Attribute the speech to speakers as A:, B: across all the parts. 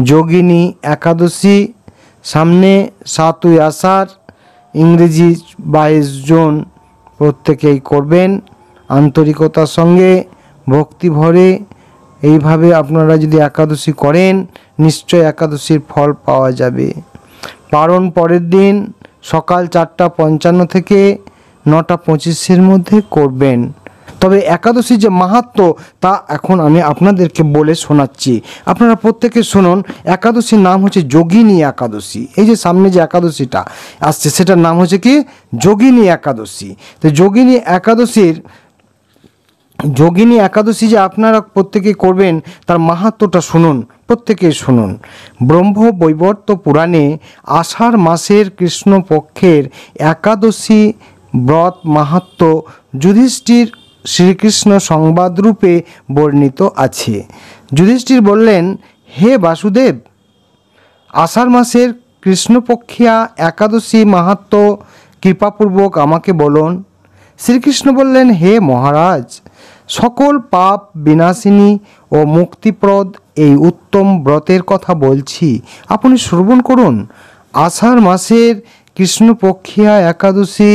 A: যোগিনী একাদশী সামনে 7ই আষাঢ়, ইংরেজি 22 জুন। প্রত্যেকেই করবেন আন্তরিকতার সঙ্গে, ভক্তি ভরে। এইভাবে আপনারা যদি একাদশী করেন নিশ্চয় একাদশীর ফল পাওয়া যাবে। পারণ পরের দিন সকাল 4:55 থেকে 9:25-এর মধ্যে করবেন। তবে একাদশী যে মাহাত্ম্য তা এখন আমি আপনাদেরকে বলে শোনাচ্ছি, আপনারা প্রত্যেকে শুনুন। একাদশীর নাম হচ্ছে যোগিনী একাদশী। এই যে সামনে যে একাদশীটা আসছে সেটার নাম হচ্ছে কি যোগিনী একাদশী। তো যোগিনী একাদশী যে আপনারা প্রত্যেকে করবেন তার মাহাত্ম্যটা শুনুন, প্রত্যেকেই শুনুন। ব্রহ্ম বৈবর্ত পুরাণে আষাঢ় মাসের কৃষ্ণপক্ষের একাদশী ব্রত মাহাত্ম্য যুধিষ্ঠির শ্রীকৃষ্ণ সংবাদরূপে বর্ণিত আছে। যুধিষ্ঠির বললেন, হে বাসুদেব, আষাঢ় মাসের কৃষ্ণপক্ষিয়া একাদশী মাহাত্ম্য কৃপাপূর্বক আমাকে বলুন। শ্রীকৃষ্ণ বললেন, হে মহারাজ, সকল পাপ বিনাশিনী ও মুক্তিপ্রদ এই উত্তম ব্রতের কথা বলছি, আপনি শ্রবণ করুন। আষাঢ় মাসের কৃষ্ণপক্ষিয়া একাদশী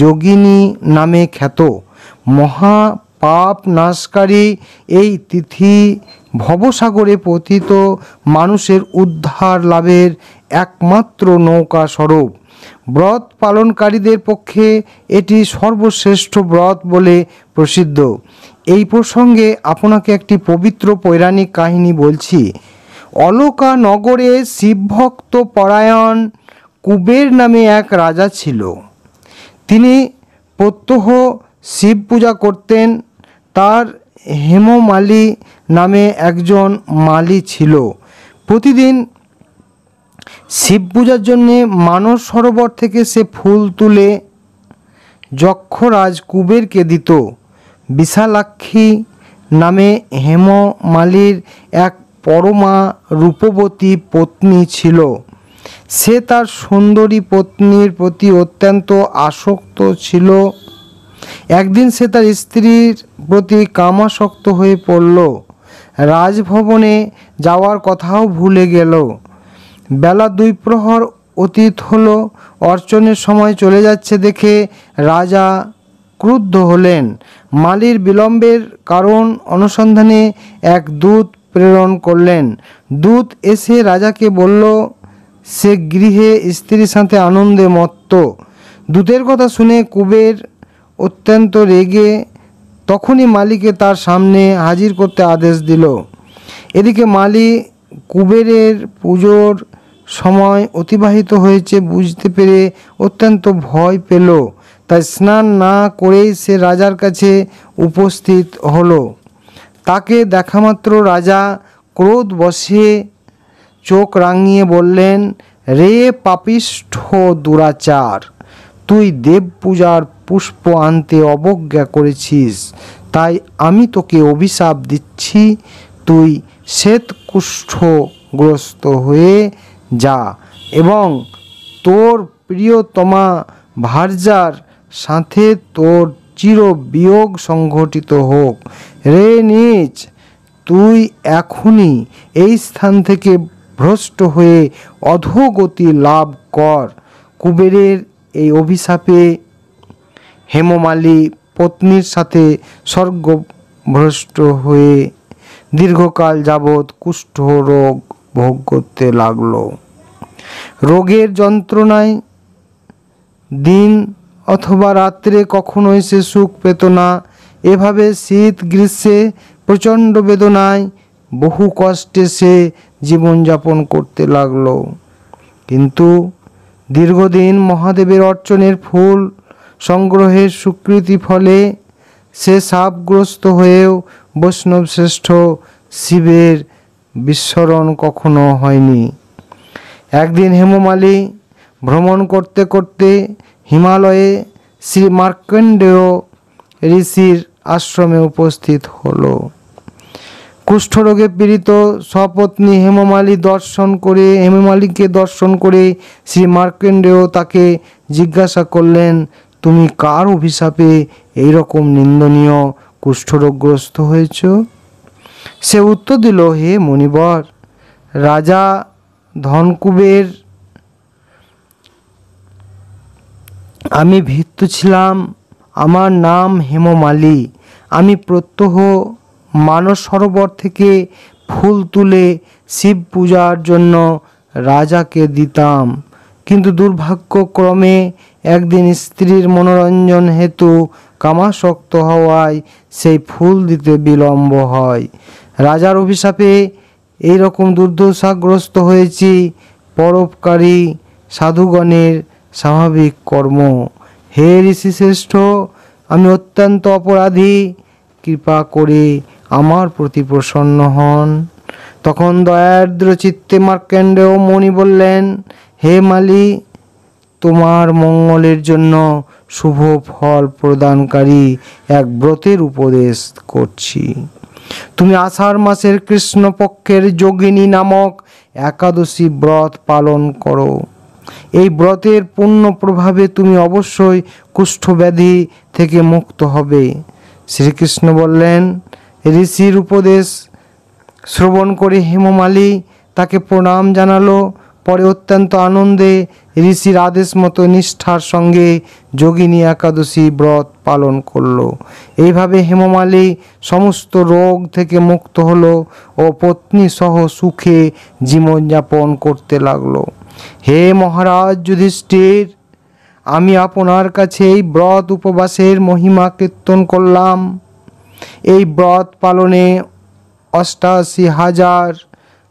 A: যোগিনী নামে খ্যাত। মহা পাপ নাশকারী এই তিথি ভবসাগরে পতিত মানুষের উদ্ধার লাভের একমাত্র নৌকা স্বরূপ। ব্রত পালনকারীদের পক্ষে এটি সর্বশ্রেষ্ঠ ব্রত বলে প্রসিদ্ধ। এই প্রসঙ্গে আপনাকে একটি পবিত্র পৌরাণিক কাহিনী বলছি। অলকা নগরে শিবভক্ত পরায়ণ কুবের নামে এক রাজা ছিল। তিনি প্রত্যহ শিব পূজা করতেন। তার হেমমালী নামে একজন মালী ছিল। প্রতিদিন শিব পূজার জন্যে মানস সরোবর থেকে সে ফুল তুলে যক্ষরাজ কুবেরকে দিত। বিশালাক্ষী নামে হেমমালীর এক পরমা রূপবতী পত্নী ছিল। সে তার সুন্দরী পত্নীর প্রতি অত্যন্ত আসক্ত ছিল। একদিন সে তার স্ত্রীর প্রতি কামাসক্ত হয়ে পড়ল। রাজভবনে যাওয়ার কথাও ভুলে গেল। বেলা 2 প্রহর অতীত হলো। অর্চনের সময় চলে যাচ্ছে দেখে রাজা ক্রুদ্ধ হলেন। মালীর বিলম্বের কারণ অনুসন্ধানে এক দূত প্রেরণ করলেন। দূত এসে রাজাকে বলল সে গৃহে স্ত্রীর সাথে আনন্দে মত্ত। দূতের কথা শুনে কুবের অত্যন্ত রেগে তখনই মালীকে তার সামনে হাজির করতে আদেশ দিল। এদিকে মালী কুবেরের পুজোর সময় অতিবাহিত হয়েছে বুঝতে পেরে অত্যন্ত ভয় পেল। তাই স্নান না করেই সে রাজার কাছে উপস্থিত হলো। তাকে দেখামাত্র রাজা ক্রোধ বশে চোখ রাঙিয়ে বললেন, রে পাপিষ্ঠ দুরাচার, তুই দেব পূজার পুষ্প আনতে অবজ্ঞা করেছিস, তাই আমি তোকে অভিশাপ দিচ্ছি। তুই শ্বেতকুষ্ঠগ্রস্ত হয়ে যা এবং তোর প্রিয়তমা ভার্যার সাথে তোর চির বিয়োগ সংঘটিত হোক। রে নীচ, তুই এখনই এই স্থান থেকে ভ্রষ্ট হয়ে অধোগতি লাভ কর। কুবেরের এই অভিশাপে হেমমালী পত্নীর সাথে স্বর্গভ্রষ্ট হয়ে দীর্ঘকাল যাবৎ কুষ্ঠ রোগ ভোগ করতে লাগল। রোগের যন্ত্রণায় দিন অথবা রাত্রে কখনোই সে সুখ পেত না। এভাবে শীত গ্রীষ্মে প্রচণ্ড বেদনায় বহু কষ্টে সে জীবনযাপন করতে লাগল। কিন্তু দীর্ঘদিন মহাদেবের অর্চনের ফুল সংগ্রহের স্বীকৃতি ফলে সে শাপগ্রস্ত হয়েও বৈষ্ণব শ্রেষ্ঠ শিবের বিস্মরণ কখনো হয়নি। একদিন হেমমালী ভ্রমণ করতে করতে হিমালয়ে শ্রী মার্কণ্ডেয় ঋষির আশ্রমে উপস্থিত হলো। কুষ্ঠরোগে পীড়িত সপত্নী হেমমালীকে দর্শন করে শ্রী মার্কণ্ডেয় তাকে জিজ্ঞাসা করলেন, তুমি কার অভিশাপে এইরকম নিন্দনীয় কুষ্ঠরোগগ্রস্ত হয়েছ? সে উত্তর দিল, হে মুনিবর, রাজা ধনকুবের, আমি ভৃত্য ছিলাম, আমার নাম হেমমালী। আমি প্রত্যহ মানস সরোবর থেকে ফুল তুলে শিব পূজার জন্য রাজাকে দিতাম, কিন্তু দুর্ভাগ্যক্রমে একদিন স্ত্রীর মনোরঞ্জন হেতু কামাসক্ত হওয়ায় সেই ফুল দিতে বিলম্ব হয়। রাজার অভিশাপে এইরকম দুর্দশাগ্রস্ত হয়েছি। পরোপকারী সাধুগণের স্বাভাবিক কর্ম। হে ঋষিশ্রেষ্ঠ, আমি অত্যন্ত অপরাধী, কৃপা করে আমার প্রতি প্রসন্ন হন। তখন দয়ার্দ্র চিত্তে মার্কণ্ডেয় মুনি বললেন, হে মালি, তোমার মঙ্গলের জন্য শুভ ফল প্রদানকারী এক ব্রতের উপদেশ করছি। তুমি আষাঢ় মাসের কৃষ্ণপক্ষের যোগিনী নামক একাদশী ব্রত পালন করো। এই ব্রতের পুণ্য প্রভাবে তুমি অবশ্যই কুষ্ঠব্যাধি থেকে মুক্ত হবে। শ্রীকৃষ্ণ বললেন, ঋষির উপদেশ শ্রবণ করে হেমমালী তাকে প্রণাম জানালো। পরে অত্যন্ত আনন্দে ঋষির আদেশ মতো নিষ্ঠার সঙ্গে যোগিনী একাদশী ব্রত পালন করলো। এইভাবে হেমমালী সমস্ত রোগ থেকে মুক্ত হলো ও পত্নী সহ সুখে জীবনযাপন করতে লাগলো। হে মহারাজ যুধিষ্ঠির, আমি আপনার কাছে এই ব্রত উপবাসের মহিমা কীর্তন করলাম। এই ব্রত পালনে ৮৮,০০০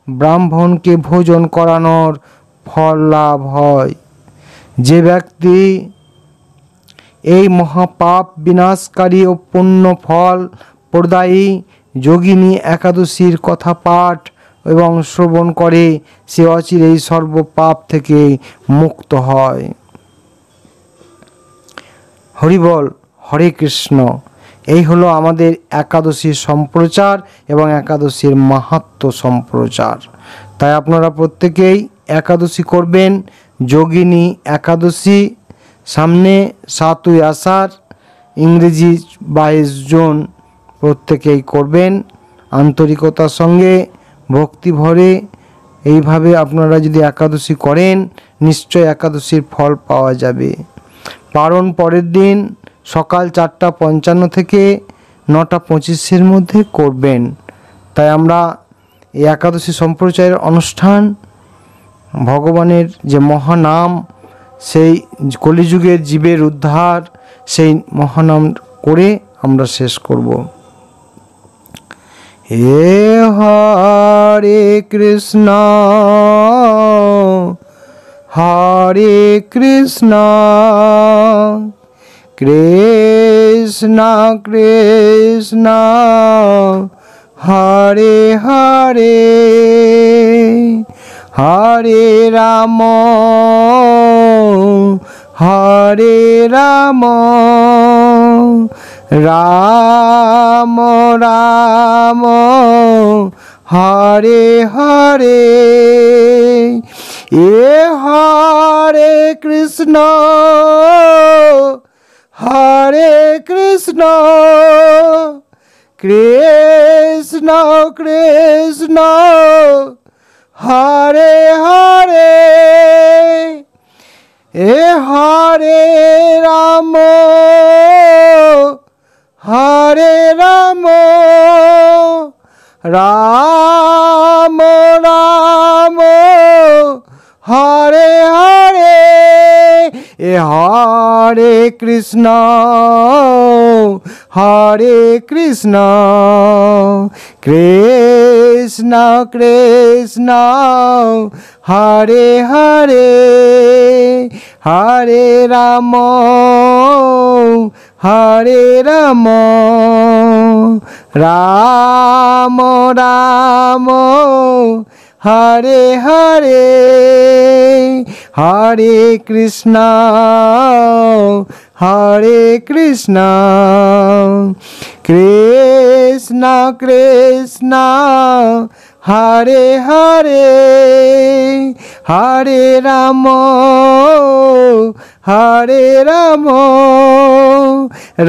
A: ব্রাহ্মণকে ভোজন করানোর ফল লাভ হয়। যে ব্যক্তি এই মহাপাপ বিনাশকারী ও পুণ্য ফল প্রদায়ী যোগিনী একাদশীর কথা পাঠ এবং শ্রবণ করে, সে অচিরেই সর্বপাপ থেকে মুক্ত হয়। হরিবল, হরে কৃষ্ণ। এই হলো আমাদের একাদশীর সম্প্রচার এবং একাদশীর মাহাত্ম্য সম্প্রচার। তাই আপনারা প্রত্যেকেই একাদশী করবেন। যোগিনী একাদশী সামনে ৭ই আষাঢ়, ইংরেজি ২২ জুন। প্রত্যেকেই করবেন আন্তরিকতার সঙ্গে, ভক্তি ভরে। এইভাবে আপনারা যদি একাদশী করেন, নিশ্চয় একাদশীর ফল পাওয়া যাবে। পারণ পরের দিন সকাল ৪টা ৫৫ থেকে ৯টা ২৫-এর মধ্যে করবেন। তাই আমরা এই একাদশী সম্প্রচারের অনুষ্ঠান, ভগবানের যে মহানাম, সেই কলিযুগের জীবের উদ্ধার, সেই মহানাম করে আমরা শেষ করব। হে হরে কৃষ্ণ হরে কৃষ্ণ কৃষ্ণ কৃষ্ণ হরে হরে হরে রাম হরে রাম রাম রাম হরে হরে। এ হরে কৃষ্ণ হরে কৃষ্ণ কৃষ্ণ কৃষ্ণ হরে হরে। এ হরে রাম হরে রাম রাম রাম হরে হরে। এ হরে কৃষ্ণ হরে কৃষ্ণ কৃষ্ণ কৃষ্ণ হরে হরে হরে রাম হরে রাম রাম রাম হরে হরে হরে কৃষ্ণ হরে কৃষ্ণ কৃষ্ণ কৃষ্ণ হরে হরে হরে রাম হরে রাম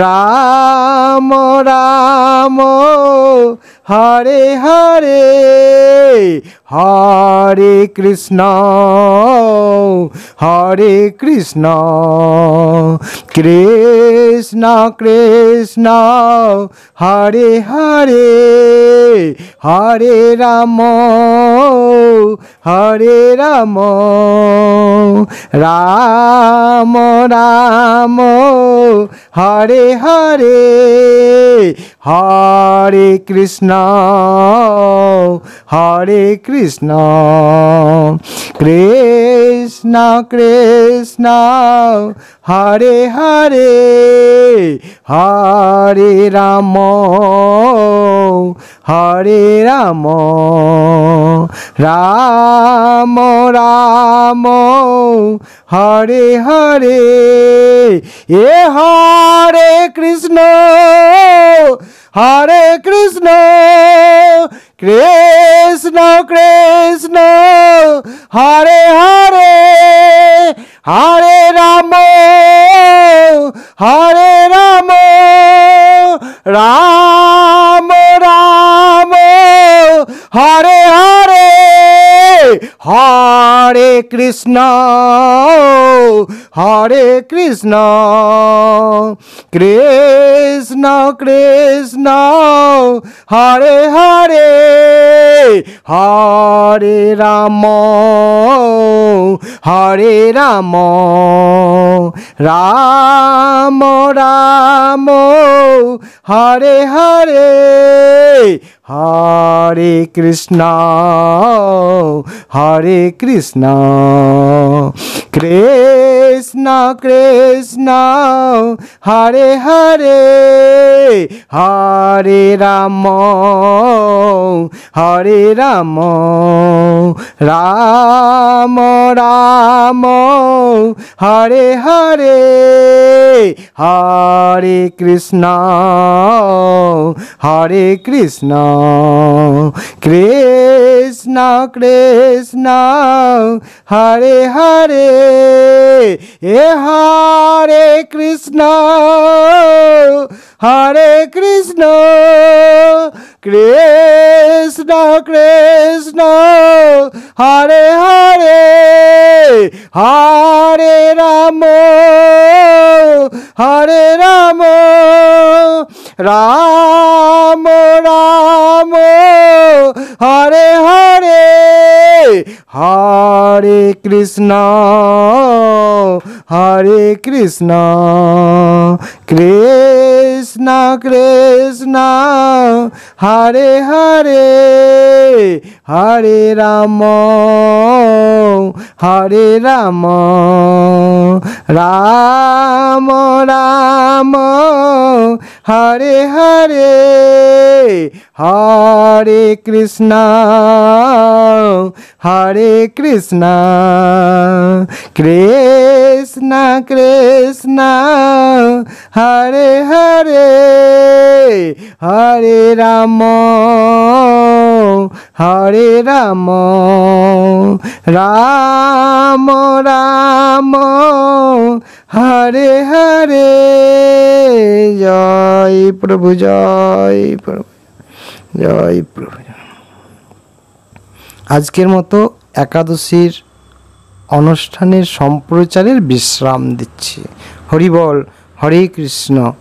A: রাম রাম হরে হরে হরে কৃষ্ণ হরে কৃষ্ণ কৃষ্ণ কৃষ্ণ হরে হরে হরে রাম রাম রাম হরে হরে হরে কৃষ্ণ কৃষ্ণ কৃষ্ণ হরে হরে হরে রাম রাম রাম হরে হরে এ হরে কৃষ্ণ কৃষ্ণ কৃষ্ণ হরে হরে হরে রাম রাম রাম হরে হরে হরে কৃষ্ণ কৃষ্ণ কৃষ্ণ হরে হরে হরে রাম রাম রাম হরে হরে হরে কৃষ্ণ কৃষ্ণ কৃষ্ণ হরে হরে হরে রাম রাম রাম হরে হরে হরে কৃষ্ণ কৃষ্ণ কৃষ্ণ হরে হরে এ হরে কৃষ্ণ কৃষ্ণ কৃষ্ণ হরে হরে হরে রাম রাম রাম হরে হরে হরে কৃষ্ণ কৃষ্ণ কৃষ্ণ হরে হরে হরে রাম রাম রাম হরে হরে হরে কৃষ্ণ কৃষ্ণ কৃষ্ণ হরে হরে হরে রাম রাম রাম হরে হরে জয় প্রভু জয় প্রভু জয় প্রভু। আজকের মতো একাদশীর অনুষ্ঠানের সম্প্রচারের বিশ্রাম দিচ্ছি। হরি বল, হরে কৃষ্ণ।